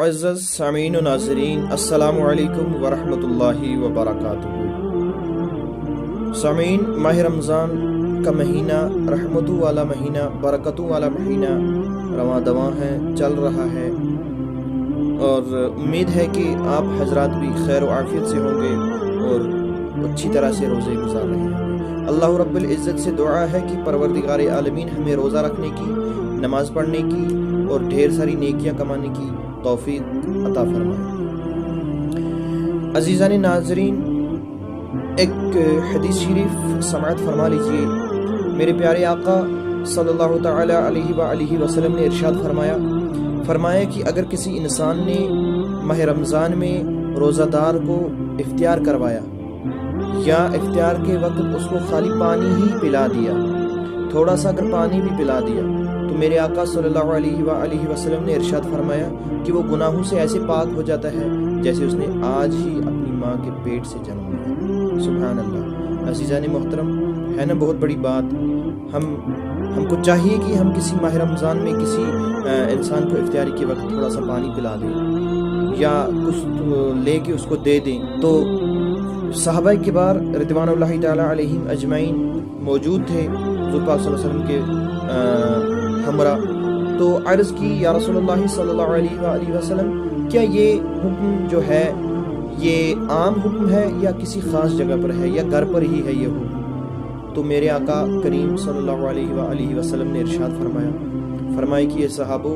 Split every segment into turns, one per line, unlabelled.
मुअज़्ज़ज़ सामीन व नाज़रीन, अस्सलामु अलैकुम व रहमतुल्लाहि व बरकातुहू। सामीन, माह रमज़ान का महीना रहमतों वाला महीना, बरकतों वाला महीना रवां दवां है, चल रहा है और उम्मीद है कि आप हजरात भी खैर व आफियत से होंगे और अच्छी तरह से रोज़े गुजार रहे हैं। अल्लाह रब्बुल इज़्ज़त से दुआ है कि परवरदिगार आलमीन हमें रोज़ा रखने की, नमाज पढ़ने की और ढेर सारी नेकियां कमाने की तौफीक अता फरमाए। अज़ीज़ान नाज़रीन, एक हदीस शरीफ समाअत फरमा लीजिए। मेरे प्यारे आका सल्लल्लाहु तआला अलैहि वसल्लम ने इरशाद फरमाया कि अगर किसी इंसान ने माह रमज़ान में रोज़ादार को इफ्तियार करवाया या इफ्तियार के वक्त उसको खाली पानी ही पिला दिया, थोड़ा सा अगर पानी भी पिला दिया, तो मेरे आका सल्लल्लाहु अलैहि वसल्लम ने इरशाद फरमाया कि वो गुनाहों से ऐसे पाक हो जाता है जैसे उसने आज ही अपनी माँ के पेट से जन्म लिया। सुभान अल्लाह। अज़ीज़ान मोहतरम, है ना बहुत बड़ी बात। हमको चाहिए कि हम किसी माह रमज़ान में किसी इंसान को इफ्तियारी के वक्त थोड़ा सा पानी पिला दें या कुछ ले के उसको दे दें। तो सहाबा किबार रिदवानुल्लाहि ताला अलैहिम अजमईन मौजूद थे हुज़ूर पाक सल्लल्लाहु अलैहि वसल्लम के हमरा। तो अर्ज़ की, या रसूलुल्लाह सल्लल्लाहु अलैहि वसल्लम, क्या ये हुक्म जो है ये आम हुक्म है या किसी ख़ास जगह पर है या घर पर ही है ये हुक्म? तो मेरे आका करीम सल्लल्लाहु अलैहि वसल्लम ने इरशाद फरमाया कि ये सहाबो,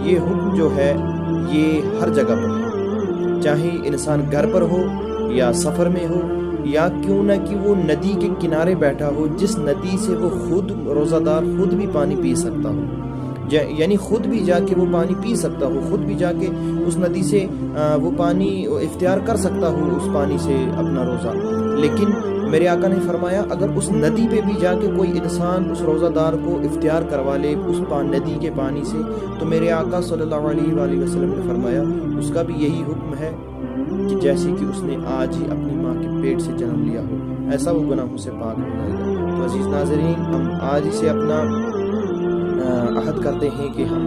ये हुक्म जो है ये हर जगह पर है, चाहे इंसान घर पर हो या सफ़र में हो या क्यों ना कि वो नदी के किनारे बैठा हो, जिस नदी से वो खुद रोज़ादार खुद भी पानी पी सकता हो, यानी खुद भी जाके वो पानी पी सकता हो, खुद भी जाके उस नदी से वो पानी इफ्तियार कर सकता हो, उस पानी से अपना रोज़ा। लेकिन मेरे आका ने फरमाया अगर उस नदी पे भी जाके कोई इंसान उस रोज़ादार को इफ्तियार करवा ले उस नदी के पानी से, तो मेरे आका सल्लल्लाहु अलैहि वसल्लम ने फरमाया उसका भी यही हुक्म है कि जैसे कि उसने आज ही अपनी माँ के पेट से जन्म लिया हो, ऐसा वो गुनाहों से पाक हो जाएगा। तो अजीज़ नाज़रीन, हम आज ही से अपना अहद करते हैं कि हम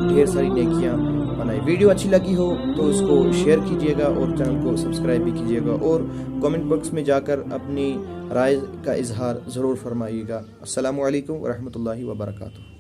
ढेर सारी नेकियां बनाएं। वीडियो अच्छी लगी हो तो उसको शेयर कीजिएगा और चैनल को सब्सक्राइब भी कीजिएगा और कमेंट बॉक्स में जाकर अपनी राय का इजहार ज़रूर फरमाइएगा। अस्सलामु अलैकुम व रहमतुल्लाहि व बरकातुहू।